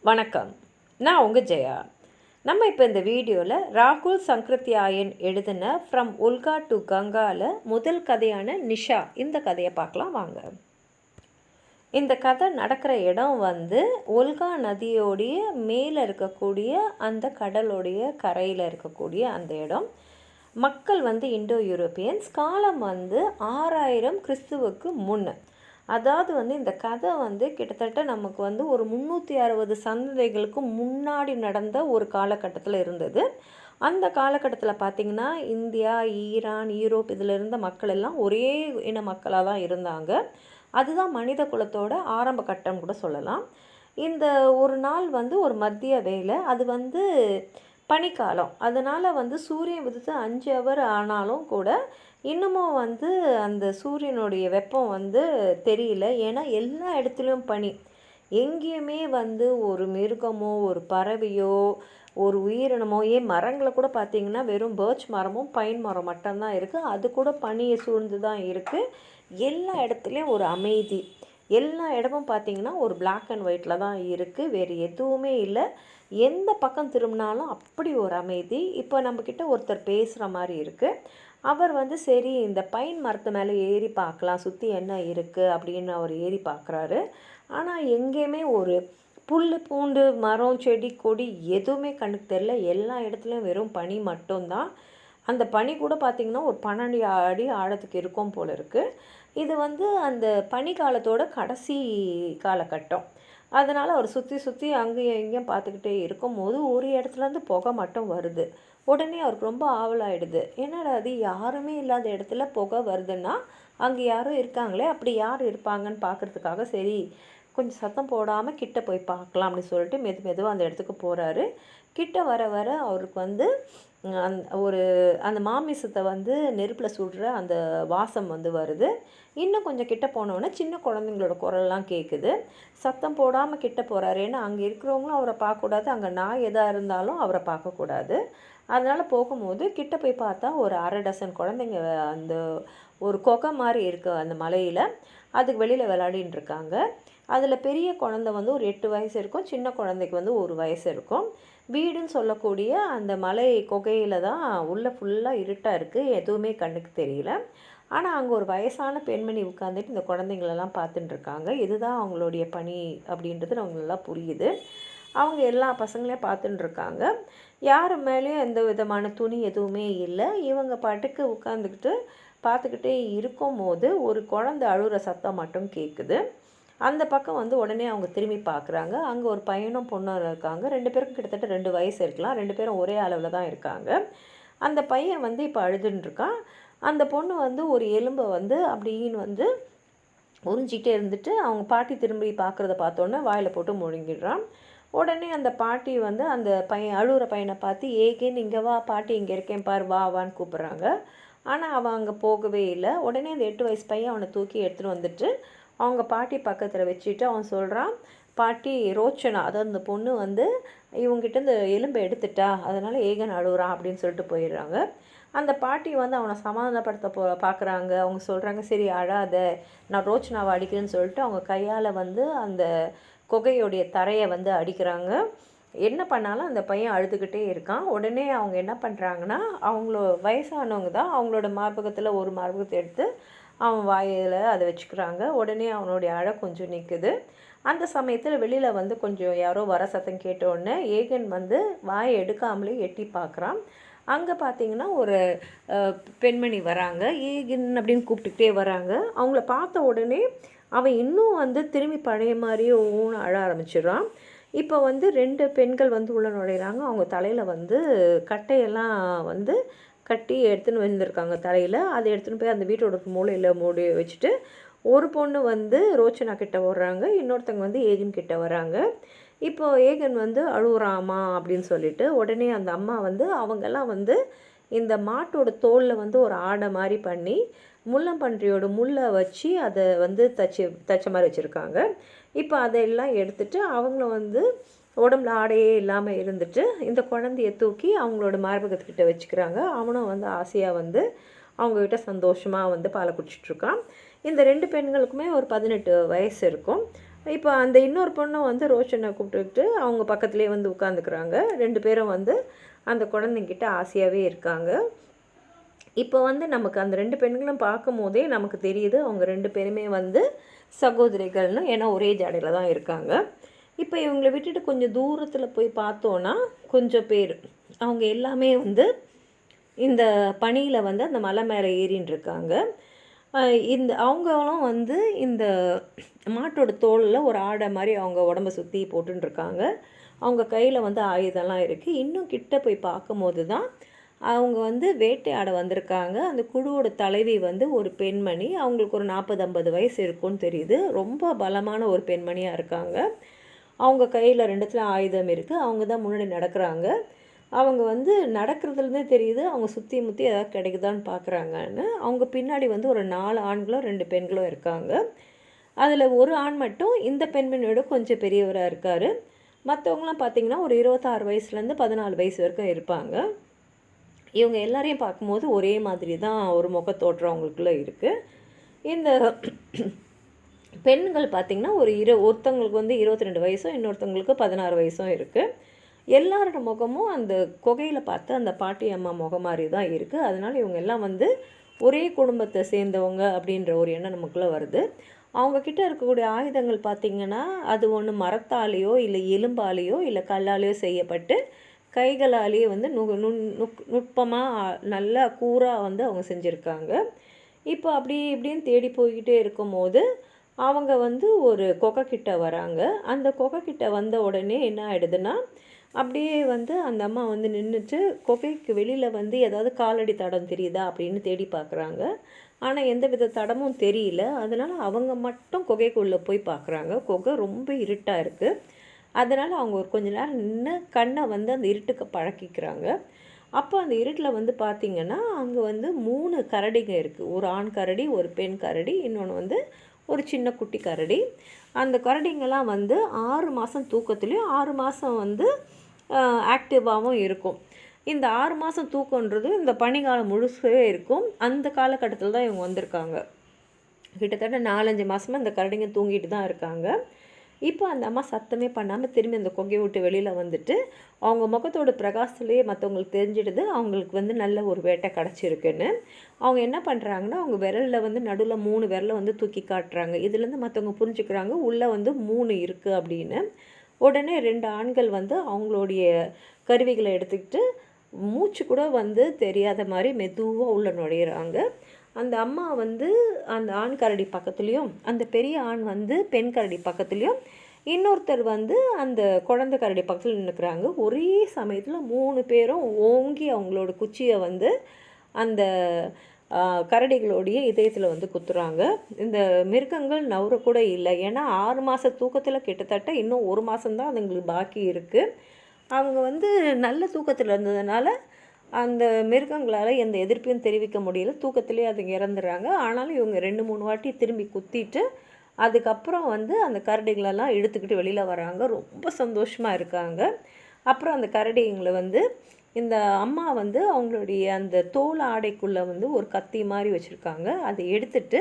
வணக்கம். நான் உங்கள் ஜெயா. நம்ம இப்போ இந்த வீடியோவில் ராகுல் சங்கரத்யாயன் எழுதின ஃப்ரம் உல்கா டு கங்காவில் முதல் கதையான நிஷா இந்த கதையை பார்க்கலாம் வாங்க. இந்த கதை நடக்கிற இடம் உல்கா நதியோடைய மேலே இருக்கக்கூடிய அந்த கடலுடைய கரையில் இருக்கக்கூடிய அந்த இடம். மக்கள் இண்டோ யூரோப்பியன்ஸ். காலம் 6000 கிறிஸ்துவுக்கு முன்ன. அதாவது இந்த கதை கிட்டத்தட்ட நமக்கு ஒரு 360 சந்ததிகளுக்கு முன்னாடி நடந்த ஒரு காலகட்டத்தில் இருந்தது. அந்த காலகட்டத்தில் பார்த்திங்கன்னா இந்தியா, ஈரான், யூரோப் இதில் இருந்த மக்கள் எல்லாம் ஒரே இன மக்களாக தான் இருந்தாங்க. அதுதான் மனித குலத்தோட ஆரம்ப கட்டம் கூட சொல்லலாம். இந்த ஒரு நாள் ஒரு மதிய வேலை, அது பனிக்காலம். அதனால் சூரியன் உதித்து 5 ஹவர் ஆனாலும் கூட இன்னமும் அந்த சூரியனுடைய வெப்பம் தெரியல. ஏன்னா எல்லா இடத்துலையும் பனி. எங்கேயுமே ஒரு மிருகமோ ஒரு பறவையோ ஒரு உயிரினமோ, ஏன் மரங்களை கூட பார்த்திங்கன்னா வெறும் பேர்ச் மரமும் பைன் மரம் மட்டும்தான் இருக்குது. அது கூட பனியை சூழ்ந்து தான் இருக்குது. எல்லா இடத்துலையும் ஒரு அமைதி. எல்லா இடமும் பார்த்திங்கன்னா ஒரு பிளாக் அண்ட் ஒயிட்டில் தான் இருக்குது. வேறு எதுவுமே இல்லை. எந்த பக்கம் திரும்பினாலும் அப்படி ஒரு அமைதி. இப்போ நம்மக்கிட்ட ஒருத்தர் பேசுகிற மாதிரி இருக்குது. அவர் சரி இந்த பைன் மரத்து மேலே ஏறி பார்க்கலாம், சுற்றி என்ன இருக்குது அப்படின்னு அவர் ஏறி பார்க்குறாரு. ஆனால் எங்கேயுமே ஒரு புல் பூண்டு மரம் செடி கொடி எதுவுமே கண்ணுக்கு தெரியல. எல்லா இடத்துலையும் வெறும் பனி மட்டும்தான். அந்த பனி கூட பார்த்திங்கன்னா ஒரு 12 அடி ஆழத்துக்கு இருக்கும் போல் இருக்குது. இது அந்த பனி காலத்தோட கடைசி காலகட்டம். அதனால் அவர் சுற்றி அங்கேயும் இங்கேயும் பார்த்துக்கிட்டே இருக்கும்போது ஒரு இடத்துலேருந்து புகை மட்டும் வருது. உடனே அவருக்கு ரொம்ப ஆவலாயிடுது. என்னடா அது, யாருமே இல்லாத இடத்துல புகை வருதுன்னா அங்கே யாரும் இருக்காங்களே, அப்படி யார் இருப்பாங்கன்னு பார்க்குறதுக்காக சரி கொஞ்சம் சத்தம் போடாமல் கிட்ட போய் பார்க்கலாம் அப்படின்னு சொல்லிட்டு மெதுவாக அந்த இடத்துக்கு போகிறாரு. கிட்ட வர வர அவருக்கு அந்த மாமிசத்தை நெருப்பில் சுடுற அந்த வாசம் வருது. இன்னும் கொஞ்சம் கிட்ட போனோடனே சின்ன குழந்தைங்களோட குரல்லாம் கேட்குது. சத்தம் போடாமல் கிட்ட போகிறாரு. ஏன்னா அங்கே இருக்கிறவங்களும் அவரை பார்க்கக்கூடாது, அங்கே நாய் எதாக இருந்தாலும் அவரை பார்க்கக்கூடாது. அதனால் போகும்போது கிட்ட போய் பார்த்தா ஒரு 1/2 டசன் குழந்தைங்க அந்த ஒரு கொகை மாதிரி இருக்குது அந்த மலையில். அதுக்கு வெளியில் விளையாடின்னு இருக்காங்க. அதில் பெரிய குழந்தை ஒரு 8 வயசு இருக்கும், சின்ன குழந்தைக்கு 1 வயசு இருக்கும். வீடுன்னு சொல்லக்கூடிய அந்த மலை குகையில் தான் உள்ளே ஃபுல்லாக இருட்டாக இருக்குது, எதுவுமே கண்ணுக்கு தெரியல. ஆனால் அங்கே ஒரு வயசான பெண்மணி உட்காந்துட்டு இந்த குழந்தைங்களெல்லாம் பார்த்துட்டு இருக்காங்க. இதுதான் அவங்களுடைய பணி அப்படின்றது அவங்க நல்லா புரியுது. அவங்க எல்லா பசங்களையும் பார்த்துட்டு இருக்காங்க. யார் மேலேயும் எந்த விதமான துணி எதுவுமே இல்லை. இவங்க பாட்டுக்கு உட்காந்துக்கிட்டு பார்த்துக்கிட்டே இருக்கும் போது ஒரு குழந்தை அழுகிற சத்தம் மட்டும் கேட்குது. அந்த பக்கம் உடனே அவங்க திரும்பி பார்க்குறாங்க. அங்கே ஒரு பையனும் பொண்ணும் இருக்காங்க. 2 பேருக்கும் கிட்டத்தட்ட 2 வயசு இருக்கலாம். 2 பேரும் ஒரே அளவில் தான் இருக்காங்க. அந்த பையன் இப்போ அழுதுன்ட்ருக்கான். அந்த பொண்ணு ஒரு எலும்பை அப்படின்னு உறிஞ்சிக்கிட்டே இருந்துட்டு அவங்க பாட்டி திரும்பி பார்க்குறத பார்த்தோன்னே வாயில் போட்டு முழுங்கிடுறான். உடனே அந்த பாட்டி அந்த பையன் அழுகிற பையனை பார்த்து, ஏகேன்னு இங்கே வா, பாட்டி இங்கே இருக்கேன் பார், வா வான்னு கூப்பிட்றாங்க. ஆனால் அவன் அங்கே போகவே இல்லை. உடனே அந்த 8 வயசு பையன் அவனை தூக்கி எடுத்துகிட்டு வந்துட்டு அவங்க பாட்டி பக்கத்தில் வச்சுட்டு அவன் சொல்கிறான், பாட்டி ரோச்சனா, அதாவது அந்த பொண்ணு இவங்ககிட்ட இந்த எலும்பை எடுத்துட்டா, அதனால் ஏகன் அழுகுறான் அப்படின்னு சொல்லிட்டு போயிடுறாங்க. அந்த பாட்டி அவனை சமாதானப்படுத்த பார்க்குறாங்க. அவங்க சொல்கிறாங்க, சரி அழாத, நான் ரோச்சனாவை அடிக்கிறேன்னு சொல்லிட்டு அவங்க கையால் அந்த குகையோடைய தரையை அடிக்கிறாங்க. என்ன பண்ணாலும் அந்த பையன் அழுதுகிட்டே இருக்கான். உடனே அவங்க என்ன பண்ணுறாங்கன்னா, வயசானவங்க தான், அவங்களோட மார்பகத்தில் ஒரு மார்பகத்தை எடுத்து அவன் வாயில் அதை வச்சுக்கிறாங்க. உடனே அவனுடைய அழ கொஞ்சம் நிற்குது. அந்த சமயத்தில் வெளியில் கொஞ்சம் யாரோ வர சத்தம் கேட்டோடனே ஏகன் வாயை எடுக்காமலே எட்டி பார்க்குறான். அங்கே பார்த்திங்கன்னா ஒரு பெண்மணி வராங்க. ஏகன் அப்படின்னு கூப்பிட்டுக்கிட்டே வராங்க. அவங்கள பார்த்த உடனே அவன் இன்னும் திரும்பி பழைய மாதிரியே ஊன அழ ஆரம்பிச்சிடுறான். இப்போ 2 பெண்கள் உள்ள நுழையிறாங்க. அவங்க தலையில் கட்டையெல்லாம் கட்டி எடுத்துன்னு வந்திருக்காங்க தலையில். அதை எடுத்துன்னு போய் அந்த வீட்டோட மூலையில் மூடி வச்சுட்டு ஒரு பொண்ணு ரோச்சனா கிட்ட வர்றாங்க, இன்னொருத்தவங்க ஏகன் கிட்ட வராங்க. இப்போ ஏகன் அழுகுறாமா அப்படின்னு சொல்லிட்டு உடனே அந்த அம்மா அவங்கெல்லாம் இந்த மாட்டோட தோலில் ஒரு ஆடை மாதிரி பண்ணி முள்ளம்பன்றியோட முள்ளை வச்சு அதை தச்ச மாதிரி வச்சுருக்காங்க. இப்போ அதையெல்லாம் எடுத்துட்டு அவங்கள உடம்புல ஆடையே இல்லாமல் இருந்துட்டு இந்த குழந்தைய தூக்கி அவங்களோட மார்பகத்துக்கிட்ட வச்சுக்கிறாங்க. அவனும் ஆசையாக அவங்கக்கிட்ட சந்தோஷமாக பாலை குடிச்சிட்ருக்கான். இந்த 2 பெண்களுக்குமே ஒரு 18 வயசு இருக்கும். இப்போ அந்த இன்னொரு பொண்ணை வந்து ரோஷனை கூப்பிட்டுக்கிட்டு அவங்க பக்கத்துலேயே வந்து உட்காந்துக்கிறாங்க. 2 பேரும் வந்து அந்த குழந்தைங்கிட்ட ஆசையாகவே இருக்காங்க. இப்போ வந்து நமக்கு அந்த 2 பெண்களும் பார்க்கும்போதே நமக்கு தெரியுது அவங்க 2 பேருமே வந்து சகோதரிகள்னு. ஏன்னா ஒரே ஜாடையில் தான் இருக்காங்க. இப்போ இவங்களை விட்டுட்டு கொஞ்சம் தூரத்தில் போய் பார்த்தோன்னா கொஞ்சம் பேர் அவங்க எல்லாமே வந்து இந்த பனியில் வந்து அந்த மலை மேலே ஏறின்னு இருக்காங்க. இந்த அவங்களும் வந்து இந்த மாட்டோட தோலில் ஒரு ஆடை மாதிரி அவங்க உடம்பை சுற்றி போட்டுருக்காங்க. அவங்க கையில் வந்து ஆயுதம்லாம் இருக்குது. இன்னும் கிட்ட போய் பார்க்கும்போது தான் அவங்க வந்து வேட்டையாட வந்திருக்காங்க. அந்த குழுவோட தலைவி வந்து ஒரு பெண்மணி. அவங்களுக்கு ஒரு 40-50 வயசு இருக்கும்னு தெரியுது. ரொம்ப பலமான ஒரு பெண்மணியாக இருக்காங்க. அவங்க கையில் 2 ஆயுதம் இருக்குது. அவங்க தான் முன்னாடி நடக்கிறாங்க. அவங்க வந்து நடக்கிறதுலேருந்தே தெரியுது அவங்க சுற்றி முற்றி ஏதாவது கிடைக்குதான்னு பார்க்குறாங்கன்னு. அவங்க பின்னாடி வந்து ஒரு 4 ஆண்களும் 2 பெண்களும் இருக்காங்க. அதில் ஒரு ஆண் மட்டும் இந்த பெண்மணியோட கொஞ்சம் பெரியவராக இருக்கார். மற்றவங்களாம் பார்த்திங்கன்னா ஒரு 26 வயசுலேருந்து 14 வயசு வரைக்கும் இருப்பாங்க. இவங்க எல்லாரையும் பார்க்கும்போது ஒரே மாதிரி தான் ஒரு முகத்தோற்றம் அவங்களுக்குள்ளே இருக்குது. இந்த பெண்கள் பார்த்திங்கன்னா ஒருத்தவங்களுக்கு வந்து 22 வயசும் இன்னொருத்தவங்களுக்கு 16 வயசும் இருக்குது. எல்லாரோட முகமும் அந்த குகையில் பார்த்து அந்த பாட்டி அம்மா முகம் மாதிரி தான் இருக்குது. அதனால் இவங்க எல்லாம் வந்து ஒரே குடும்பத்தை சேர்ந்தவங்க அப்படின்ற ஒரு எண்ணம் நமக்குள்ளே வருது. அவங்கக்கிட்ட இருக்கக்கூடிய ஆயுதங்கள் பார்த்திங்கன்னா அது ஒன்று மரத்தாலேயோ இல்லை எலும்பாலேயோ இல்லை கல்லாலேயோ செய்யப்பட்டு கைகளாலேயே வந்து நுட்பமாக நல்லா கூராக வந்து அவங்க செஞ்சுருக்காங்க. இப்போ அப்படி இப்படின்னு தேடி போய்கிட்டே இருக்கும்போது அவங்க வந்து ஒரு குகைக்கிட்ட வராங்க. அந்த குகைக்கிட்ட வந்த உடனே என்ன ஆகிடுதுன்னா அப்படியே வந்து அந்த அம்மா வந்து நின்றுட்டு குகைக்கு வெளியில் வந்து ஏதாவது காலடி தடம் தெரியுதா அப்படின்னு தேடி பார்க்குறாங்க. ஆனால் எந்த வித தடமும் தெரியல. அதனால் அவங்க மட்டும் குகைக்குள்ளே போய் பார்க்குறாங்க. குகை ரொம்ப இருட்டாக இருக்குது. அதனால் அவங்க ஒரு கொஞ்ச நேரம் நின்று கண்ணை வந்து அந்த இருட்டுக்கு பழக்கிக்கிறாங்க. அப்போ அந்த இருட்டில் வந்து பார்த்திங்கன்னா அங்கே வந்து 3 கரடிங்க இருக்குது. ஒரு ஆண் கரடி, ஒரு பெண் கரடி, இன்னொன்று வந்து ஒரு சின்ன குட்டி கரடி. அந்த கரடிங்கெல்லாம் வந்து 6 மாதம் தூக்கத்துலேயும் 6 மாதம் வந்து ஆக்டிவாகவும் இருக்கும். இந்த 6 மாதம் தூக்கன்றது இந்த பனிக்காலம் முழுசவே இருக்கும். அந்த காலகட்டத்தில் தான் இவங்க வந்திருக்காங்க. கிட்டத்தட்ட 4-5 மாதமாக இந்த கரடிங்க தூங்கிட்டு தான் இருக்காங்க. இப்போ அந்த அம்மா சத்தமே பண்ணாமல் திரும்பி அந்த குகையை விட்டு வெளியில் வந்துட்டு அவங்க முகத்தோட பிரகாசத்துலேயே மற்றவங்களுக்கு தெரிஞ்சிடுது அவங்களுக்கு வந்து நல்ல ஒரு வேட்டை கிடச்சிருக்குன்னு. அவங்க என்ன பண்ணுறாங்கன்னா அவங்க விரலில் வந்து நடுவில் 3 விரலை வந்து தூக்கி காட்டுறாங்க. இதுலேருந்து மற்றவங்க புரிஞ்சுக்கிறாங்க உள்ளே வந்து 3 இருக்குது அப்படின்னு. உடனே 2 ஆண்கள் வந்து அவங்களுடைய கருவிகளை எடுத்துக்கிட்டு மூச்சு கூட வந்து தெரியாத மாதிரி மெதுவாக உள்ள நுழையிறாங்க. அந்த அம்மா வந்து அந்த ஆண் கரடி பக்கத்துலேயும் அந்த பெரிய ஆண் வந்து பெண் கரடி பக்கத்துலேயும் இன்னொருத்தர் வந்து அந்த குழந்தை கரடி பக்கத்தில் நின்றுக்கிறாங்க. ஒரே சமயத்தில் 3 பேரும் ஓங்கி அவங்களோட குச்சியை வந்து அந்த கரடிகளுடைய இதயத்தில் வந்து குத்துறாங்க. இந்த மிருகங்கள் நவரக்கூட இல்லை. ஏன்னா 6 மாத தூக்கத்தில் கிட்டத்தட்ட இன்னும் 1 மாதம்தான் அதுங்களுக்கு பாக்கி இருக்குது. அவங்க வந்து நல்ல தூக்கத்தில் இருந்ததுனால அந்த மிருகங்களால் எந்த எதிர்ப்பையும் தெரிவிக்க முடியல. தூக்கத்திலே அதுங்க இறந்துடுறாங்க. ஆனாலும் இவங்க 2-3 வாட்டி திரும்பி குத்திட்டு அதுக்கப்புறம் வந்து அந்த கரடிகளெல்லாம் இழுத்துக்கிட்டு வெளியில் வராங்க. ரொம்ப சந்தோஷமாக இருக்காங்க. அப்புறம் அந்த கரடிங்களை வந்து இந்த அம்மா வந்து அவங்களுடைய அந்த தோல் ஆடைக்குள்ளே வந்து ஒரு கத்தி மாதிரி வச்சுருக்காங்க. அதை எடுத்துட்டு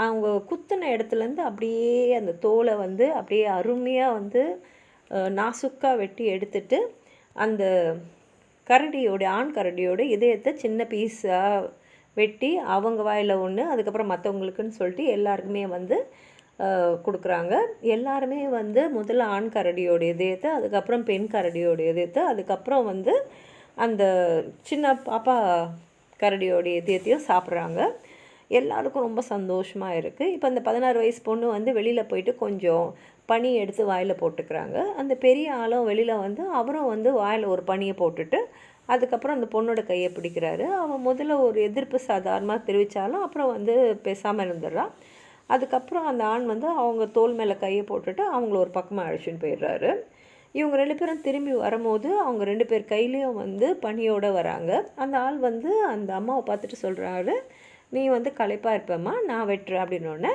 அவங்க குத்தின இடத்துலேருந்து அப்படியே அந்த தோலை வந்து அப்படியே அருமையாக வந்து நாசுக்காக வெட்டி எடுத்துட்டு அந்த ஆண் கரடியோட இதயத்தை சின்ன பீஸாக வெட்டி அவங்க வாயில் ஒன்று அதுக்கப்புறம் மற்றவங்களுக்குன்னு சொல்லிட்டு எல்லாருக்குமே வந்து கொடுக்குறாங்க. எல்லாருமே வந்து முதல்ல ஆண் கரடியோட இதயத்தை, அதுக்கப்புறம் பெண் கரடியோட இதயத்தை, அதுக்கப்புறம் வந்து அந்த சின்ன பாப்பா கரடியோடைய இதயத்தையும் சாப்பிட்றாங்க. எல்லாருக்கும் ரொம்ப சந்தோஷமாக இருக்குது. இப்போ அந்த 16 வயசு பொண்ணு வந்து வெளியில் போயிட்டு கொஞ்சம் பனி எடுத்து வாயில் போட்டுக்கிறாங்க. அந்த பெரிய ஆளும் வெளியில் வந்து அவரும் வந்து வாயில் ஒரு பனியை போட்டுட்டு அதுக்கப்புறம் அந்த பொண்ணோட கையை பிடிக்கிறாரு. அவன் முதல்ல ஒரு எதிர்ப்பு சாதாரணமாக தெரிவித்தாலும் அப்புறம் வந்து பேசாமல் இருந்துடுறான். அதுக்கப்புறம் அந்த ஆண் வந்து அவங்க தோல் மேலே கையை போட்டுட்டு அவங்கள ஒரு பக்கமாக அழைச்சின்னு போயிடுறாரு. இவங்க 2 பேரும் திரும்பி வரும்போது அவங்க 2 பேர் கையிலையும் வந்து பனியோடு வராங்க. அந்த ஆள் வந்து அந்த அம்மாவை பார்த்துட்டு சொல்கிறாரு, நீ வந்து களைப்பாக இருப்பேம்மா, நான் வெட்டுறேன் அப்படின்னோடனே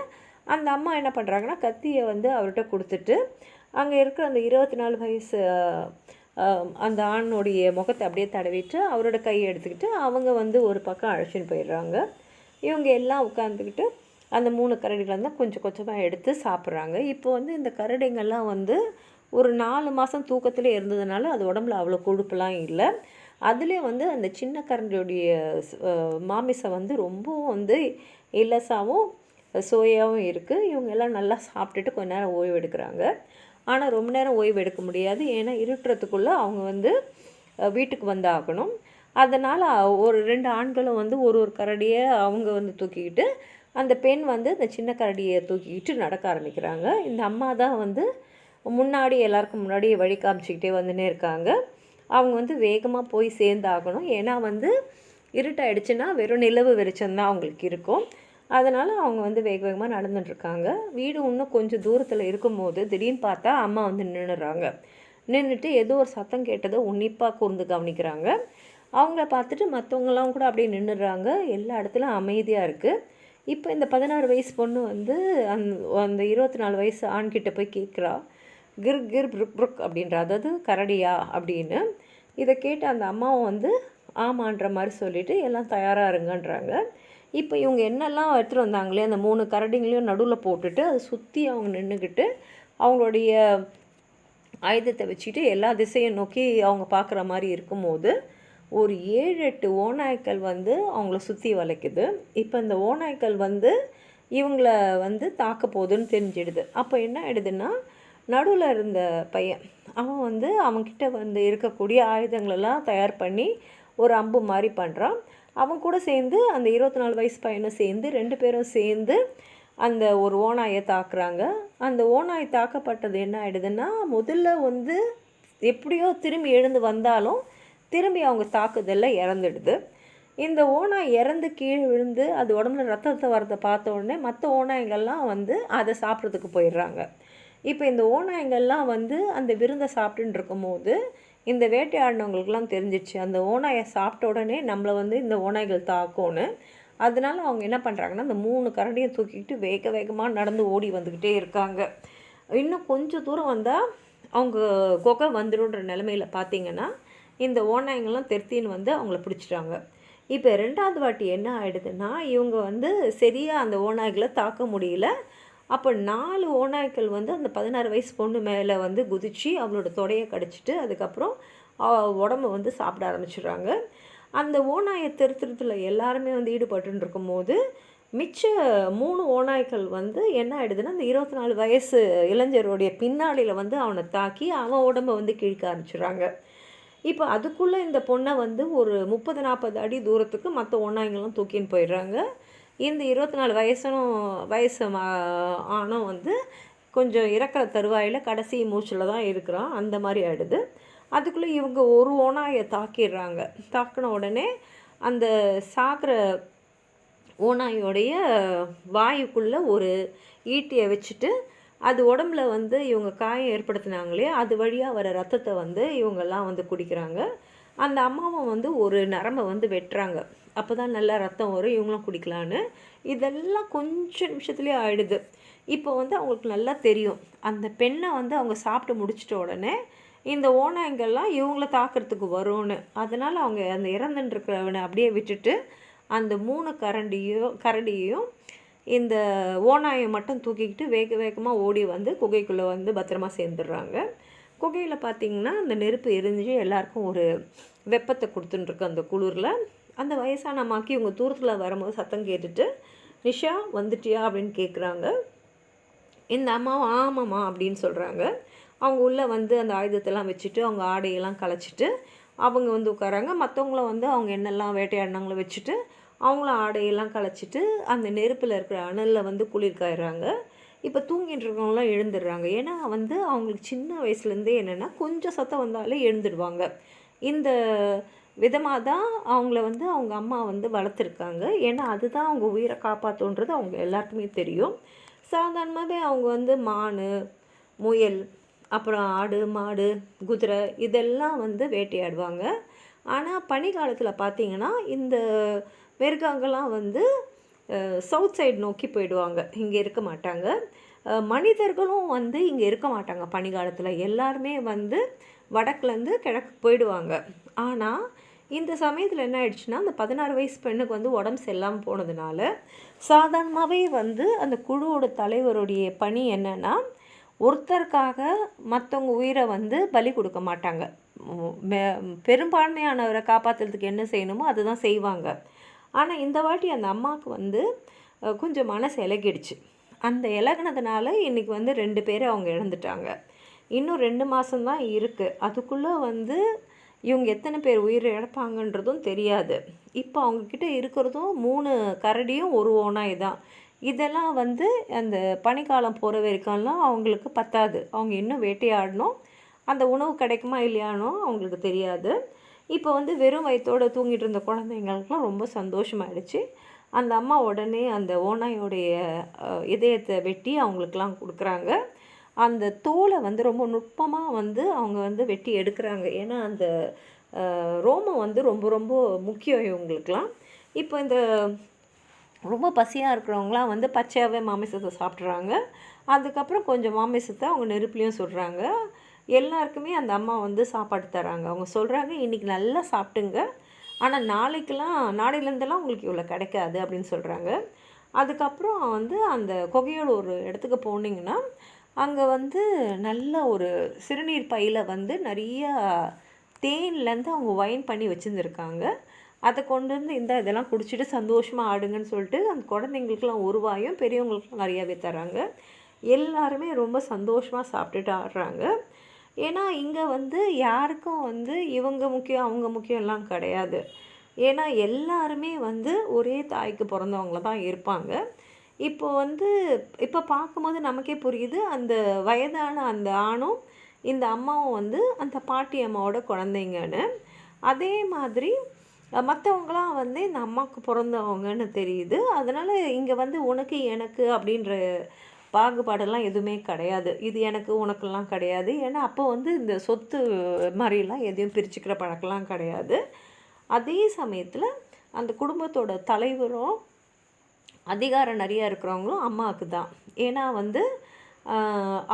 அந்த அம்மா என்ன பண்ணுறாங்கன்னா கத்தியை வந்து அவர்கிட்ட கொடுத்துட்டு அங்கே இருக்கிற அந்த 24 வயசு அந்த ஆணுடைய முகத்தை அப்படியே தடவிட்டு அவரோட கையை எடுத்துக்கிட்டு அவங்க வந்து ஒரு பக்கம் அழைச்சின்னு போயிடுறாங்க. இவங்க எல்லாம் உட்காந்துக்கிட்டு அந்த 3 கரடிகள் தான் கொஞ்சம் கொஞ்சமாக எடுத்து சாப்பிட்றாங்க. இப்போ வந்து இந்த கரடிங்கள்லாம் வந்து ஒரு 4 மாதம் தூக்கத்திலே இருந்ததுனால அது உடம்புல அவ்வளோ கொழுப்புலாம் இல்லை. அதிலே வந்து அந்த சின்ன கரண்டியோடைய மாமிசம் வந்து ரொம்பவும் வந்து இலசாவும் சோயாவும் இருக்குது. இவங்க எல்லாம் நல்லா சாப்பிட்டுட்டு கொஞ்ச நேரம் ஓய்வு எடுக்கிறாங்க. ஆனால் ரொம்ப நேரம் ஓய்வு எடுக்க முடியாது. ஏன்னா இருட்டுறதுக்குள்ளே அவங்க வந்து வீட்டுக்கு வந்து ஆகணும். அதனால் ஒரு 2 ஆண்களும் வந்து ஒரு கரடியை அவங்க வந்து தூக்கிக்கிட்டு, அந்த பெண் வந்து அந்த சின்ன கரடியை தூக்கிக்கிட்டு நடக்க ஆரம்பிக்கிறாங்க. இந்த அம்மா தான் வந்து முன்னாடி எல்லாருக்கும் முன்னாடி வழி காமிச்சிக்கிட்டே வந்துன்னே இருக்காங்க. அவங்க வந்து வேகமாக போய் சேர்ந்தாகணும். ஏன்னா வந்து இருட்டாயிடுச்சுன்னா வெறும் நிலவு வெளிச்சம்தான் அவங்களுக்கு இருக்கும். அதனால் அவங்க வந்து வேக வேகமாக நடந்துட்டுருக்காங்க. வீடு இன்னும் கொஞ்சம் தூரத்தில் இருக்கும்போது திடீர்னு பார்த்தா அம்மா வந்து நின்றுடுறாங்க. நின்றுட்டு ஏதோ ஒரு சத்தம் கேட்டதை உன்னிப்பாக கூர்ந்து கவனிக்கிறாங்க. அவங்கள பார்த்துட்டு மற்றவங்களாம் கூட அப்படியே நின்றுடுறாங்க. எல்லா இடத்துலையும் அமைதியாக இருக்குது. இப்போ இந்த 16 வயசு பொண்ணு வந்து அந்த 24 வயசு ஆண்கிட்ட போய் கேட்குறா, கிர் கிர் புருக் புருக் அப்படின்றா, அதாவது கரடியா அப்படின்னு. இதை கேட்டு அந்த அம்மாவும் வந்து ஆமான்ற மாதிரி சொல்லிவிட்டு எல்லாம் தயாராக இருங்கன்றாங்க. இப்போ இவங்க என்னெல்லாம் எடுத்துகிட்டு வந்தாங்களே அந்த 3 கரடிங்களையும் நடுவில் போட்டுட்டு அதை சுற்றி அவங்க நின்றுக்கிட்டு அவங்களுடைய ஆயுதத்தை வச்சுட்டு எல்லா திசையும் நோக்கி அவங்க பார்க்குற மாதிரி இருக்கும்போது ஒரு 7-8 ஓநாய்க்கள் வந்து அவங்கள சுற்றி வளைக்குது. இப்போ இந்த ஓநாய்க்கள் வந்து இவங்கள வந்து தாக்க போகுதுன்னு தெரிஞ்சிடுது. அப்போ என்ன ஆகிடுதுன்னா, நடுவில் இருந்த பையன் அவன் வந்து அவன்கிட்ட வந்து இருக்கக்கூடிய ஆயுதங்களெல்லாம் தயார் பண்ணி ஒரு அம்பு மாதிரி பண்ணுறான். அவன் கூட சேர்ந்து அந்த 24 வயசு பையனும் சேர்ந்து 2 பேரும் சேர்ந்து அந்த ஒரு ஓநாயை தாக்குறாங்க. அந்த ஓநாய் தாக்கப்பட்டது என்ன ஆகிடுதுன்னா, முதல்ல வந்து எப்படியோ திரும்பி எழுந்து வந்தாலும் திரும்பி அவங்க தாக்குதலில் இறந்துடுது. இந்த ஓநாய் இறந்து கீழே விழுந்து அது உடம்புல ரத்தத்தை வரதை பார்த்த உடனே மற்ற ஓநாய்கள்லாம் வந்து அதை சாப்பிட்றதுக்கு போயிடுறாங்க. இப்போ இந்த ஓநாய்கள்லாம் வந்து அந்த விருந்தை சாப்பிட்டுன்னு இருக்கும்போது இந்த வேட்டையாடினவங்களுக்குலாம் தெரிஞ்சிச்சு, அந்த ஓநாயை சாப்பிட்ட உடனே நம்மளை வந்து இந்த ஓநாய்கள் தாக்கும்னு. அதனால அவங்க என்ன பண்ணுறாங்கன்னா, அந்த 3 கரடியும் தூக்கிக்கிட்டு வேக வேகமாக நடந்து ஓடி வந்துக்கிட்டே இருக்காங்க. இன்னும் கொஞ்சம் தூரம் வந்தால் அவங்க குகை வந்துடுன்ற நிலமையில் பார்த்திங்கன்னா இந்த ஓநாய்ங்கள்லாம் தெருத்தின்னு வந்து அவங்கள பிடிச்சிட்டாங்க. இப்போ 2வது வாட்டி என்ன ஆகிடுதுன்னா, இவங்க வந்து சரியாக அந்த ஓநாய்களை தாக்க முடியல. அப்போ 4 ஓநாய்க்கள் வந்து அந்த 16 வயசு பொண்ணு மேலே வந்து குதித்து அவளோட தொடையை கடிச்சிட்டு அதுக்கப்புறம் உடம்பு வந்து சாப்பிட ஆரம்பிச்சிடுறாங்க. அந்த ஓநாயை திருத்துறதுல எல்லாருமே வந்து ஈடுபட்டுன்னு இருக்கும்போது மிச்ச 3 ஓநாய்க்கள் வந்து என்ன ஆகிடுதுன்னா, அந்த 24 வயசு இளைஞருடைய பின்னாடியில் வந்து அவனை தாக்கி அவன் உடம்பை வந்து கிழிக்க ஆரம்பிச்சிடுறாங்க. இப்போ அதுக்குள்ளே இந்த பொண்ணை வந்து ஒரு 30-40 அடி தூரத்துக்கு மற்ற ஓநாய்களும் தூக்கின்னு போயிடுறாங்க. இந்த 24 வயசு ஆணும் வந்து கொஞ்சம் இறக்குற தருவாயில் கடைசி மூச்சில் தான் இருக்கிறான். அந்த மாதிரி ஆகிடுது. அதுக்குள்ளே இவங்க ஒரு ஓநாயை தாக்கிடுறாங்க. தாக்கின உடனே அந்த சாகிற ஓநாயோடைய வாயுக்குள்ளே ஒரு ஈட்டியை வச்சுட்டு அது உடம்புல வந்து இவங்க காயம் ஏற்படுத்தினாங்களே அது வழியாக வர ரத்தத்தை வந்து இவங்கெல்லாம் வந்து குடிக்கிறாங்க. அந்த அம்மாவும் வந்து ஒரு நரம்பை வந்து வெட்டுறாங்க. அப்போ தான் நல்லா ரத்தம் வரும், இவங்களும் குடிக்கலான்னு. இதெல்லாம் கொஞ்சம் நிமிஷத்துலேயே ஆகிடுது. இப்போ வந்து அவங்களுக்கு நல்லா தெரியும், அந்த பெண்ணை வந்து அவங்க சாப்பிட்டு முடிச்சிட்ட உடனே இந்த ஓநாய்கள்லாம் இவங்கள தாக்கிறதுக்கு வரும்னு. அதனால் அவங்க அந்த இறந்துட்டுருக்கிறவனை அப்படியே விட்டுட்டு அந்த 3 கரடியையும் இந்த ஓநாயை மட்டும் தூக்கிக்கிட்டு வேக வேகமாக ஓடி வந்து குகைக்குள்ளே வந்து பத்திரமா சேர்ந்துடுறாங்க. குகையில் பார்த்திங்கன்னா அந்த நெருப்பு எரிஞ்சு எல்லாருக்கும் ஒரு வெப்பத்தை கொடுத்துட்டுருக்கு அந்த குளிரில். அந்த வயசான அம்மாக்கி இவங்க தூரத்தில் வரும்போது சத்தம் கேட்டுட்டு, நிஷா வந்துட்டியா அப்படின்னு கேட்குறாங்க. இந்த அம்மாவும் ஆமாம்மா அப்படின்னு சொல்கிறாங்க. அவங்க உள்ளே வந்து அந்த ஆயுதத்தெல்லாம் வச்சுட்டு அவங்க ஆடையெல்லாம் கலைச்சிட்டு அவங்க வந்து உட்காராங்க. மற்றவங்களும் வந்து அவங்க என்னெல்லாம் வேட்டையாடினாங்களோ வச்சுட்டு அவங்களும் ஆடையெல்லாம் கலைச்சிட்டு அந்த நெருப்பில் இருக்கிற அனலில் வந்து குளிர் காயிறாங்க. இப்போ தூங்கிட்டு இருக்கவங்களாம் எழுந்துடுறாங்க. ஏன்னா வந்து அவங்களுக்கு சின்ன வயசுலேருந்தே என்னென்னா கொஞ்சம் சத்தம் வந்தாலே எழுந்துடுவாங்க. இந்த விதமாக தான் அவங்கள வந்து அவங்க அம்மா வந்து வளர்த்துருக்காங்க. ஏன்னா அதுதான் அவங்க உயிரை காப்பாற்றுன்றது அவங்க எல்லாருக்குமே தெரியும். சாதாரணமாகவே அவங்க வந்து மான், முயல், அப்புறம் ஆடு, மாடு, குதிரை இதெல்லாம் வந்து வேட்டையாடுவாங்க. ஆனால் பனிக்காலத்தில் பார்த்திங்கன்னா இந்த மிருகங்கள்லாம் வந்து சவுத் சைடு நோக்கி போயிடுவாங்க, இங்கே இருக்க மாட்டாங்க. மனிதர்களும் வந்து இங்கே இருக்க மாட்டாங்க பனிக்காலத்தில். எல்லாருமே வந்து வடக்குலேருந்து கிழக்கு போயிடுவாங்க. ஆனால் இந்த சமயத்தில் என்ன ஆயிடுச்சுன்னா, அந்த 16 வயசு பெண்ணுக்கு வந்து உடம்பு சரியில்லாமல் போனதுனால, சாதாரணமாகவே வந்து அந்த குழுவோட தலைவருடைய பணி என்னென்னா, ஒருத்தருக்காக மற்றவங்க உயிரை வந்து பலி கொடுக்க மாட்டாங்க. பெரும்பான்மையானவரை காப்பாற்றுறதுக்கு என்ன செய்யணுமோ அதுதான் செய்வாங்க. ஆனால் இந்த வாட்டி அந்த அம்மாவுக்கு வந்து கொஞ்சம் மனசு இலகிடுச்சு. அந்த இலகுனதுனால இன்றைக்கி வந்து 2 பேரை அவங்க இழந்துட்டாங்க. இன்னும் 2 மாதம்தான் இருக்குது. அதுக்குள்ளே வந்து இவங்க எத்தனை பேர் உயிரை இழப்பாங்கன்றதும் தெரியாது. இப்போ அவங்கக்கிட்ட இருக்கிறதும் 3 கரடியும் 1 ஓநாய் தான். இதெல்லாம் வந்து அந்த பனிக்காலம் போகிற வரைக்கும்லாம் அவங்களுக்கு பத்தாது. அவங்க இன்னும் வேட்டையாடணும். அந்த உணவு கிடைக்குமா இல்லையானோ அவங்களுக்கு தெரியாது. இப்போ வந்து வெறும் வயிற்றோடு தூங்கிட்டு இருந்த குழந்தைங்களுக்குலாம் ரொம்ப சந்தோஷமாயிடுச்சு. அந்த அம்மா உடனே அந்த ஓநாயோடைய இதயத்தை வெட்டி அவங்களுக்கெலாம் கொடுக்குறாங்க. அந்த தோலை வந்து ரொம்ப நுட்பமாக வந்து அவங்க வந்து வெட்டி எடுக்கிறாங்க. ஏன்னா அந்த ரோமம் வந்து ரொம்ப ரொம்ப முக்கியம் இவங்களுக்கெலாம். இப்போ இந்த ரொம்ப பசியாக இருக்கிறவங்களாம் வந்து பச்சையாகவே மாமிசத்தை சாப்பிட்றாங்க. அதுக்கப்புறம் கொஞ்சம் மாமிசத்தை அவங்க நெருப்புலையும் சுடுறாங்க. எல்லாருக்குமே அந்த அம்மா வந்து சாப்பாடு தராங்க. அவங்க சொல்கிறாங்க, இன்றைக்கி நல்லா சாப்பிட்டுங்க, ஆனால் நாளையிலேருந்தெல்லாம் உங்களுக்கு இவ்வளோ கிடைக்காது அப்படின்னு சொல்கிறாங்க. அதுக்கப்புறம் வந்து அந்த குகையோட ஒரு இடத்துக்கு போனீங்கன்னா, அங்கே வந்து நல்ல ஒரு சிறுநீர் பையில் வந்து நிறையா தேன்லேருந்து அவங்க வைன் பண்ணி வச்சுருந்துருக்காங்க. அதை கொண்டு வந்து இதெல்லாம் குடிச்சிட்டு சந்தோஷமாக ஆடுங்கன்னு சொல்லிட்டு அந்த குழந்தைங்களுக்குலாம் ஒரு வாயும் பெரியவங்களுக்குலாம் நிறையாவே தராங்க. எல்லாருமே ரொம்ப சந்தோஷமாக சாப்பிட்டுட்டு ஆடுறாங்க. ஏன்னா இங்கே வந்து யாருக்கும் வந்து இவங்க முக்கியம் அவங்க முக்கியம்லாம் கிடையாது. ஏன்னா எல்லாருமே வந்து ஒரே தாய்க்கு பிறந்தவங்கள தான் இருப்பாங்க. இப்போ பார்க்கும்போது நமக்கே புரியுது, அந்த வயதான அந்த ஆணும் இந்த அம்மாவும் வந்து அந்த பாட்டி அம்மாவோட குழந்தைங்கன்னு. அதே மாதிரி மற்றவங்களாம் வந்து இந்த அம்மாவுக்கு பிறந்தவங்கன்னு தெரியுது. அதனால் இங்கே வந்து உனக்கு எனக்கு அப்படின்ற பாகுபாடெல்லாம் எதுவுமே கிடையாது. இது எனக்கு உனக்கெல்லாம் கிடையாது. ஏன்னா அப்போ வந்து இந்த சொத்து மாதிரிலாம் எதையும் பிரிச்சுக்கிற பழக்கம்லாம் கிடையாது. அதே சமயத்தில் அந்த குடும்பத்தோட தலைவரும் அதிகாரம் நிறையா இருக்கிறவங்களும் அம்மாவுக்கு தான். ஏன்னா வந்து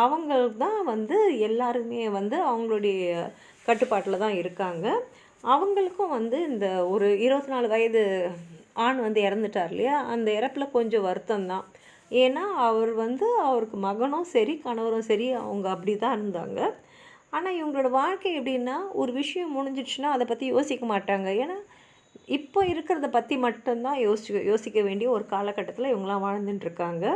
அவங்களுக்கு தான் வந்து எல்லாருமே வந்து அவங்களுடைய கட்டுப்பாட்டில் தான் இருக்காங்க. அவங்களுக்கும் வந்து இந்த ஒரு 24 வயது ஆண் வந்து இறந்துட்டார் இல்லையா, அந்த இறப்பில் கொஞ்சம் வருத்தம் தான். ஏன்னா அவருக்கு மகனும் சரி கணவரும் சரி அவங்க அப்படி தான் இருந்தாங்க. ஆனால் இவங்களோட வாழ்க்கை எப்படின்னா, ஒரு விஷயம் முடிஞ்சிடுச்சுன்னா அதை பற்றி யோசிக்க மாட்டாங்க. ஏன்னா இப்போ இருக்கிறத பற்றி மட்டும்தான் யோசிக்க வேண்டிய ஒரு காலகட்டத்தில் இவங்களாம் வாழ்ந்துட்டுருக்காங்க.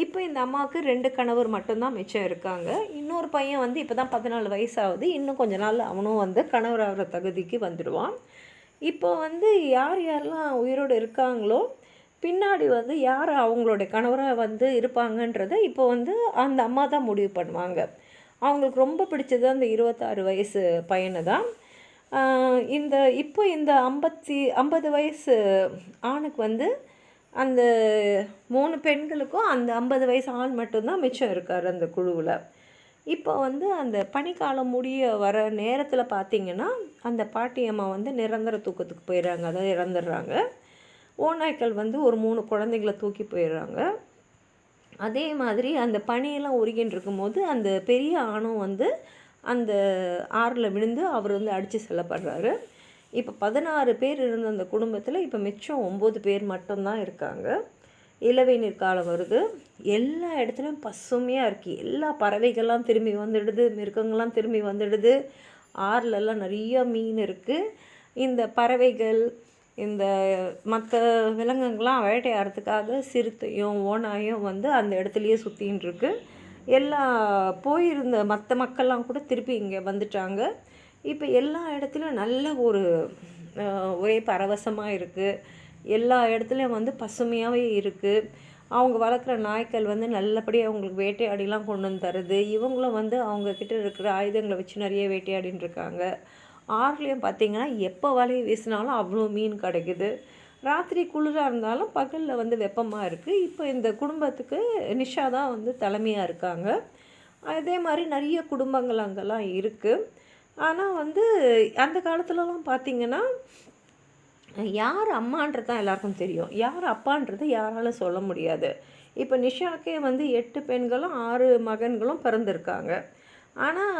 இப்போ இந்த அம்மாவுக்கு 2 கணவர் மட்டும்தான் மிச்சம் இருக்காங்க. இன்னொரு பையன் வந்து இப்போ தான் 14 வயசாகுது. இன்னும் கொஞ்ச நாள் அவனும் வந்து கணவராகிற தகுதிக்கு வந்துடுவான். இப்போ வந்து யாரெல்லாம் உயிரோடு இருக்காங்களோ பின்னாடி வந்து யார் அவங்களுடைய கணவராக வந்து இருப்பாங்கன்றதை இப்போ வந்து அந்த அம்மா தான் முடிவு பண்ணுவாங்க. அவங்களுக்கு ரொம்ப பிடிச்சது அந்த 26 வயசு பையனை தான். இந்த 50 வயசு ஆணுக்கு வந்து அந்த 3 பெண்களுக்கும் அந்த 50 வயசு ஆண் மட்டும்தான் மிச்சம் இருக்கார் அந்த குழுவில். இப்போ வந்து அந்த பனிக்காலம் முடிய வர நேரத்தில் பார்த்திங்கன்னா, அந்த பாட்டியம்மா வந்து நிரந்தர தூக்கத்துக்கு போயிடுறாங்க, அதாவது இறந்துடுறாங்க. ஓநாய்க்கள் வந்து ஒரு 3 குழந்தைகளை தூக்கி போயிடுறாங்க. அதே மாதிரி அந்த பனியெல்லாம் உருகின்னு இருக்கும்போது அந்த பெரிய ஆணும் வந்து அந்த ஆறில் விழுந்து அவர் வந்து அடித்து செல்லப்படுறாரு. இப்போ 16 பேர் இருந்த அந்த குடும்பத்தில் இப்போ மிச்சம் 9 பேர் மட்டும்தான் இருக்காங்க. இளவேநீர் காலம் வருது. எல்லா இடத்துலையும் பசுமையாக இருக்குது. எல்லா பறவைகள்லாம் திரும்பி வந்துடுது, மிருகங்கள்லாம் திரும்பி வந்துடுது. ஆறுலெல்லாம் நிறைய மீன் இருக்குது. இந்த பறவைகள் இந்த மற்ற விலங்குகள்லாம் வேட்டையாடுறதுக்காக சிறுத்தையும் ஓநாயும் வந்து அந்த இடத்துலையே சுற்றின்னு இருக்கு. எல்லா போயிருந்த மற்ற மக்கள்லாம் கூட திருப்பி இங்கே வந்துட்டாங்க. இப்போ எல்லா இடத்துலையும் நல்ல ஒரே பரவசமாக இருக்குது. எல்லா இடத்துலையும் வந்து பசுமையாகவே இருக்குது. அவங்க வளர்க்குற நாய்க்கள் வந்து நல்லபடியாக அவங்களுக்கு வேட்டையாடிலாம் கொண்டு வந்து தருது. இவங்களும் வந்து அவங்கக்கிட்ட இருக்கிற ஆயுதங்களை வச்சு நிறைய வேட்டையாடின்னு இருக்காங்க. ஆறுலேயும் பார்த்திங்கன்னா எப்போ வலையை வீசினாலும் அவ்வளோ மீன் கிடைக்குது. ராத்திரி குளிராக இருந்தாலும் பகலில் வந்து வெப்பமாக இருக்குது. இப்போ இந்த குடும்பத்துக்கு நிஷா தான் வந்து தலைமையாக இருக்காங்க. அதே மாதிரி நிறைய குடும்பங்கள் அங்கெல்லாம் இருக்குது. ஆனால் வந்து அந்த காலத்துலலாம் பார்த்திங்கன்னா யார் அம்மான்றது தான் எல்லாருக்கும் தெரியும். யார் அப்பான்றது யாராலும் சொல்ல முடியாது. இப்போ நிஷாக்கே வந்து 8 பெண்களும் 6 மகன்களும் பிறந்திருக்காங்க. ஆனால்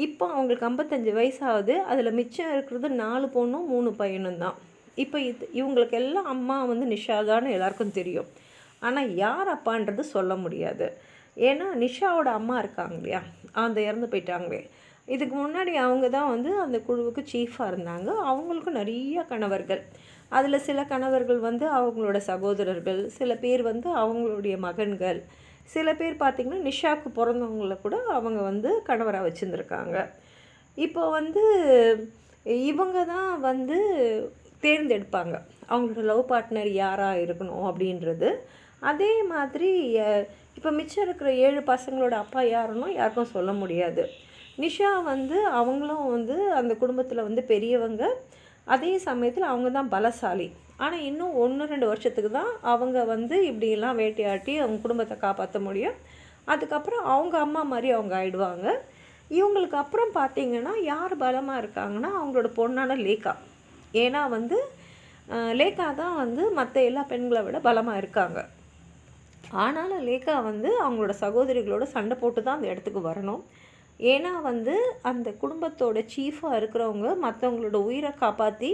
இப்போ அவங்களுக்கு 55 வயசாகுது. அதில் மிச்சம் இருக்கிறது 4 பொண்ணும் 3 பையனும் தான். இப்போ இவங்களுக்கு எல்லாம் அம்மா வந்து நிஷா தான்னு எல்லாருக்கும் தெரியும். ஆனால் யார் அப்பான்றது சொல்ல முடியாது. ஏன்னா நிஷாவோட அம்மா இருக்காங்க இல்லையா, அந்த இறந்து போயிட்டாங்களே. இதுக்கு முன்னாடி அவங்க தான் வந்து அந்த குழுவுக்கு சீஃபாக இருந்தாங்க. அவங்களுக்கும் நிறைய கணவர்கள். அதில் சில கணவர்கள் வந்து அவங்களோட சகோதரர்கள், சில பேர் வந்து அவங்களுடைய மகன்கள், சில பேர் பார்த்திங்கன்னா நிஷாவுக்கு பிறந்தவங்கள கூட அவங்க வந்து கணவராக வச்சுருந்துருக்காங்க. இப்போ வந்து இவங்க தான் வந்து தேர்ந்தெடுப்பாங்க அவங்களோட லவ் பார்ட்னர் யாராக இருக்கணும் அப்படின்றது. அதே மாதிரி இப்போ மிச்சம் இருக்கிற 7 பசங்களோட அப்பா யாருன்னு யாருக்கும் சொல்ல முடியாது. நிஷா வந்து அவங்களும் வந்து அந்த குடும்பத்தில் வந்து பெரியவங்க. அதே சமயத்தில் அவங்க தான் பலசாலி. ஆனால் இன்னும் 1-2 வருஷத்துக்கு தான் அவங்க வந்து இப்படியெல்லாம் வேட்டையாட்டி அவங்க குடும்பத்தை காப்பாற்ற முடியும். அதுக்கப்புறம் அவங்க அம்மா மாதிரி அவங்க ஆயிடுவாங்க. இவங்களுக்கு அப்புறம் பார்த்திங்கன்னா யார் பலமாக இருக்காங்கன்னா அவங்களோட பொண்ணான லேக்கா. ஏன்னா வந்து லேக்கா தான் வந்து மற்ற எல்லா பெண்களை விட பலமாக இருக்காங்க. ஆனாலும் லேக்கா வந்து அவங்களோட சகோதரிகளோட சண்டை போட்டு தான் அந்த இடத்துக்கு வரணும். ஏன்னா வந்து அந்த குடும்பத்தோட சீஃபாக இருக்கிறவங்க மற்றவங்களோட உயிரை காப்பாற்றி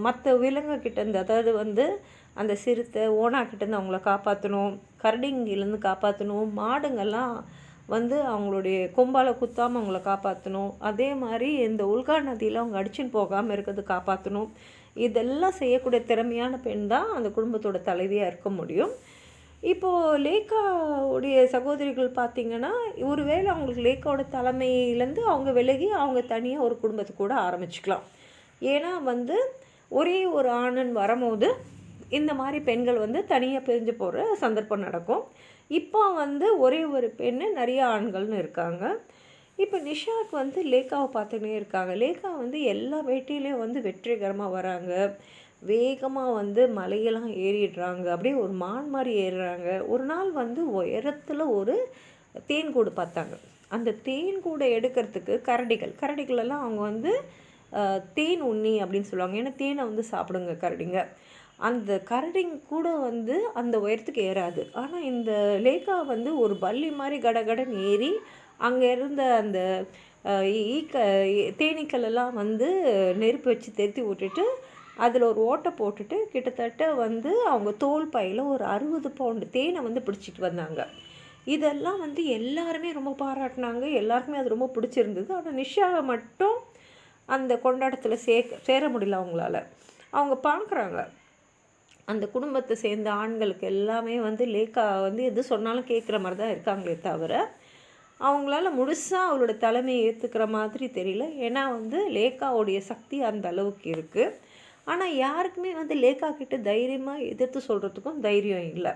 மற்ற விலங்குகிட்டேருந்து, அதாவது வந்து அந்த சிறுத்தை ஓனாக்கிட்டேருந்து அவங்கள காப்பாற்றணும், கரடிங்கிலேருந்து காப்பாற்றணும், மாடுங்கள்லாம் வந்து அவங்களுடைய கொம்பால் குத்தாமல் அவங்கள காப்பாற்றணும், அதே மாதிரி இந்த உல்கா நதியில் அவங்க அடிச்சுன்னு போகாமல் இருக்கிறது காப்பாற்றணும். இதெல்லாம் செய்யக்கூடிய திறமையான பெண் தான் அந்த குடும்பத்தோட தலைவியாக இருக்க முடியும். இப்போது லேக்காவுடைய சகோதரிகள் பார்த்திங்கன்னா ஒருவேளை அவங்களுக்கு லேக்காவோட தலைமையிலேருந்து அவங்க விலகி அவங்க தனியாக ஒரு குடும்பத்தை கூட ஆரம்பிச்சுக்கலாம். ஏன்னா வந்து ஒரே ஒரு ஆணன் வரும்போது இந்த மாதிரி பெண்கள் வந்து தனியாக பிரிஞ்சு போகிற சந்தர்ப்பம் நடக்கும். இப்போ வந்து ஒரே ஒரு பெண்ணு நிறைய ஆண்கள்னு இருக்காங்க. இப்போ நிஷாவுக்கு வந்து லேக்காவை பார்த்துக்கினே இருக்காங்க. லேக்கா வந்து எல்லா வேட்டையிலையும் வந்து வெற்றிகரமாக வராங்க. வேகமாக வந்து மலையெல்லாம் ஏறிடுறாங்க. அப்படியே ஒரு மான் மாதிரி ஏறுறாங்க. ஒரு நாள் வந்து உயரத்தில் ஒரு தேன்கூடு பார்த்தாங்க. அந்த தேன்கூடை எடுக்கிறதுக்கு கரடிகளெல்லாம் அவங்க வந்து தேன் உண்ணி அப்படின்னு சொல்லுவாங்க. ஏன்னா தேனை வந்து சாப்பிடுங்க கரடிங்க. அந்த கரடிங்க கூட வந்து அந்த உயரத்துக்கு ஏறாது. ஆனால் இந்த லேக்கா வந்து ஒரு பல்லி மாதிரி கடகடன்னு ஏறி அங்கே இருந்த அந்த தேனீக்கள் எல்லாம் வந்து நெருப்பு வச்சு தெருத்தி விட்டுட்டு அதில் ஒரு ஓட்டை போட்டுட்டு கிட்டத்தட்ட வந்து அவங்க தோல் பையில் ஒரு 60 பவுண்டு தேனை வந்து பிடிச்சிட்டு வந்தாங்க. இதெல்லாம் வந்து எல்லாருமே ரொம்ப பாராட்டினாங்க. எல்லாருக்குமே அது ரொம்ப பிடிச்சிருந்தது. ஆனால் நிஷாவை மட்டும் அந்த கொண்டாட்டத்தில் சேர முடியல அவங்களால. அவங்க பார்க்குறாங்க அந்த குடும்பத்தை சேர்ந்த ஆண்களுக்கு எல்லாமே வந்து லேக்கா வந்து எது சொன்னாலும் கேட்குற மாதிரி தான் இருக்காங்களே தவிர அவங்களால முழுசாக அவளோட தலைமையை ஏற்றுக்கிற மாதிரி தெரியல. ஏன்னா வந்து லேக்காவுடைய சக்தி அந்த அளவுக்கு இருக்குது. ஆனால் யாருக்குமே வந்து லேக்கா கிட்ட தைரியமாக எதிர்த்து சொல்கிறதுக்கும் தைரியம் இல்லை.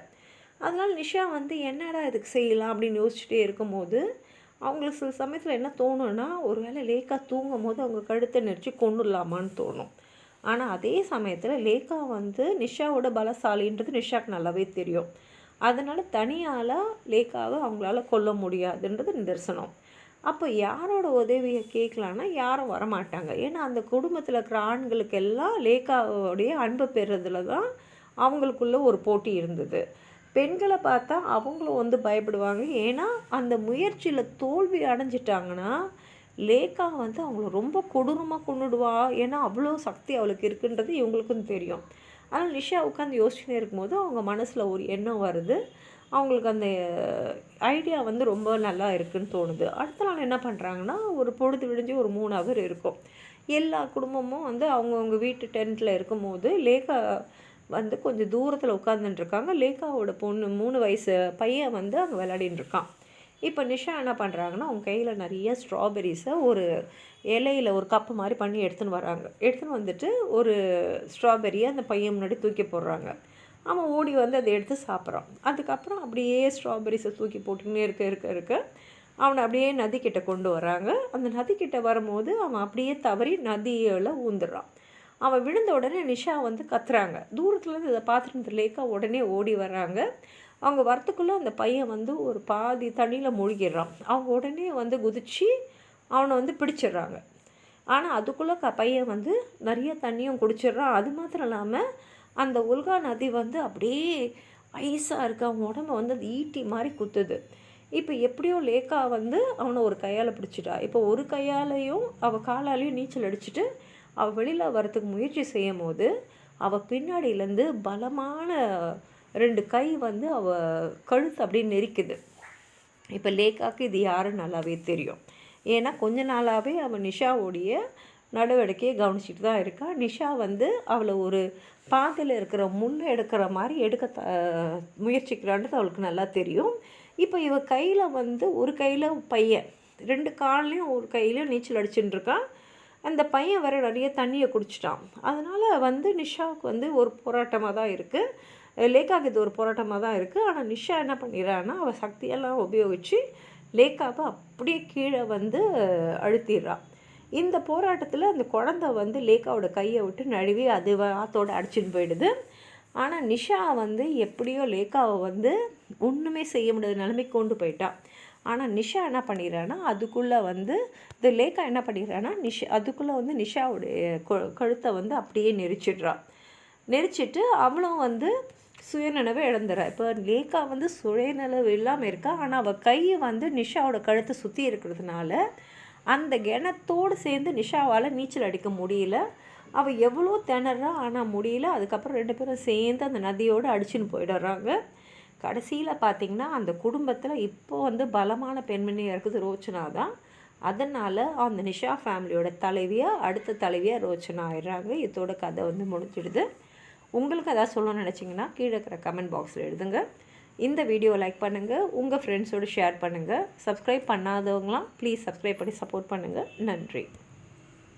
அதனால் நிஷா வந்து என்னடா இதுக்கு செய்யலாம் அப்படின்னு யோசிச்சுட்டே இருக்கும்போது அவங்களுக்கு சில சமயத்தில் என்ன தோணுன்னா, ஒரு வேளை லேக்கா தூங்கும் போது அவங்க கழுத்தை நெரிச்சு கொண்டுடலாமான்னு தோணும். ஆனால் அதே சமயத்தில் லேக்கா வந்து நிஷாவோட பலசாலின்றது நிஷாவுக்கு நல்லாவே தெரியும். அதனால் தனியால் லேக்காவை அவங்களால கொல்ல முடியாதுன்றது நிதர்சனம். அப்போ யாரோட உதவியை கேட்கலான்னா யாரும் வரமாட்டாங்க. ஏன்னா அந்த குடும்பத்தில் இருக்கிற ஆண்களுக்கெல்லாம் லேக்காவுடைய அன்பை பெறுறதுல தான் அவங்களுக்குள்ள ஒரு போட்டி இருந்தது. பெண்களை பார்த்தா அவங்களும் வந்து பயப்படுவாங்க. ஏன்னா அந்த முயற்சியில் தோல்வி அடைஞ்சிட்டாங்கன்னா லேக்கா வந்து அவங்கள ரொம்ப கொடூரமாக கொண்டுடுவா. ஏன்னா அவ்வளோ சக்தி அவளுக்கு இருக்குன்றது இவங்களுக்கும் தெரியும். ஆனால் நிஷா உட்காந்து யோசிச்சுனே இருக்கும்போது அவங்க மனசில் ஒரு எண்ணம் வருது. அவங்களுக்கு அந்த ஐடியா வந்து ரொம்ப நல்லா இருக்குதுன்னு தோணுது. அடுத்த நாள் என்ன பண்ணுறாங்கன்னா, ஒரு பொழுது விடிஞ்சு ஒரு 3 ஹவர் இருக்கும். எல்லா குடும்பமும் வந்து அவங்கவுங்க வீட்டு டென்ட்டில் இருக்கும்போது லேக்கா வந்து கொஞ்சம் தூரத்தில் உட்காந்துட்டுருக்காங்க. லேக்காவோட பொண்ணு 3 வயசு பையன் வந்து அங்கே விளையாடின்னு இருக்கான். இப்போ நிஷா என்ன பண்ணுறாங்கன்னா, அவங்க கையில் நிறைய ஸ்ட்ராபெரிஸை ஒரு இலையில் ஒரு கப்பு மாதிரி பண்ணி எடுத்துன்னு வராங்க. எடுத்துன்னு வந்துட்டு ஒரு ஸ்ட்ராபெரியை அந்த பையன் முன்னாடி தூக்கி போடுறாங்க. அவன் ஓடி வந்து அதை எடுத்து சாப்பிட்றான். அதுக்கப்புறம் அப்படியே ஸ்ட்ராபெரிஸை தூக்கி போட்டுக்கினே இருக்க அவனை அப்படியே நதிக்கிட்ட கொண்டு வராங்க. அந்த நதிக்கிட்ட வரும்போது அவன் அப்படியே தவறி நதியில் ஊந்துடுறான். அவன் விழுந்த உடனே நிஷா வந்து கத்துறாங்க. தூரத்துலேருந்து இதை பார்த்துட்டு லேக்கா உடனே ஓடி வராங்க. அவங்க வரத்துக்குள்ளே அந்த பையன் வந்து ஒரு பாதி தண்ணியில் மூழ்கிடுறான். அவங்க உடனே வந்து குதித்து அவனை வந்து பிடிச்சிடுறாங்க. ஆனால் அதுக்குள்ளே பையன் வந்து நிறைய தண்ணியும் குடிச்சிடுறான். அது மாத்திரம் இல்லாமல் அந்த உல்கா நதி வந்து அப்படியே ஐஸாக இருக்குது. அவங்க உடம்பை வந்து அது ஈட்டி மாதிரி குத்துது. இப்போ எப்படியோ லேக்கா வந்து அவனை ஒரு கையால் பிடிச்சிட்டா. இப்போ ஒரு கையாலையும் அவள் காலாலையும் நீச்சல் அடிச்சுட்டு அவள் வெளியில் வரத்துக்கு முயற்சி செய்யும் போது அவள் பின்னாடியிலேருந்து பலமான 2 கை வந்து அவள் கழுத்து அப்படியே நெரிக்குது. இப்போ லேக்காக்கு இது யாருன்னு நல்லாவே தெரியும். ஏன்னா கொஞ்ச நாளாகவே அவள் நிஷாவுடைய நடவடிக்கையை கவனிச்சிட்டு தான் இருக்கா. நிஷா வந்து அவளை ஒரு பாதையில் இருக்கிற முள்ளை எடுக்கிற மாதிரி எடுக்க முயற்சிக்கிறான்றது அவளுக்கு நல்லா தெரியும். இப்போ இவ கையில் வந்து ஒரு கையில் பையன், 2 கால்லையும் ஒரு கையிலையும் நீச்சல் அடிச்சுட்டு இருக்கான். அந்த பையன் வேறு நிறைய தண்ணியை குடிச்சிட்டான். அதனால் வந்து நிஷாவுக்கு வந்து ஒரு போராட்டமாக தான் இருக்குது. லேக்காவுக்கு இது ஒரு போராட்டமாக தான் இருக்குது. ஆனால் நிஷா என்ன பண்ணிடுறான்னா அவள் சக்தியெல்லாம் உபயோகித்து லேக்காவை அப்படியே கீழே வந்து அழுத்திடுறான். இந்த போராட்டத்தில் அந்த குழந்தை வந்து லேக்காவோட கையை விட்டு நழுவி அது ஆத்தோடு அடிச்சுன்னு போயிடுது. ஆனால் நிஷா வந்து எப்படியோ லேக்காவை வந்து ஒன்றுமே செய்ய முடியாத நிலைமைக்கு கொண்டு போயிட்டான். ஆனால் நிஷா என்ன பண்ணிடுறான்னா அதுக்குள்ளே வந்து இந்த லேக்கா என்ன பண்ணிடுறான்னா அதுக்குள்ளே வந்து நிஷாவுடைய கழுத்தை வந்து அப்படியே நெரிச்சிட்டு அவளும் வந்து சுயநினைவை இழந்துறா. இப்போ லேக்கா வந்து சுயநினைவு இல்லாமல் இருக்கா. ஆனால் அவள் கை வந்து நிஷாவோட கழுத்தை சுற்றி இருக்கிறதுனால அந்த கிணத்தோடு சேர்ந்து நிஷாவால் நீச்சல் அடிக்க முடியல. அவள் எவ்வளோ திணறா, ஆனால் முடியல. அதுக்கப்புறம் 2 பேரும் சேர்ந்து அந்த நதியோடு அடிச்சுன்னு போயிடுறாங்க. கடைசியில் பார்த்திங்கன்னா அந்த குடும்பத்தில் இப்போ வந்து பலமான பெண்மணியாக இருக்குது ரோச்சனா தான். அதனால் அந்த நிஷா ஃபேமிலியோட அடுத்த தலைவியாக ரோச்சனா ஆயிடுறாங்க. இதோட கதை வந்து முடிஞ்சிடுது. உங்களுக்கு எதாவது சொல்லணும்னு நினச்சிங்கன்னா கீழே இருக்கிற கமெண்ட் பாக்ஸில் எழுதுங்க. இந்த வீடியோவை லைக் பண்ணுங்கள், உங்கள் ஃப்ரெண்ட்ஸோடு ஷேர் பண்ணுங்கள். சப்ஸ்கிரைப் பண்ணாதவங்களாம் ப்ளீஸ் சப்ஸ்கிரைப் பண்ணி சப்போர்ட் பண்ணுங்கள். நன்றி.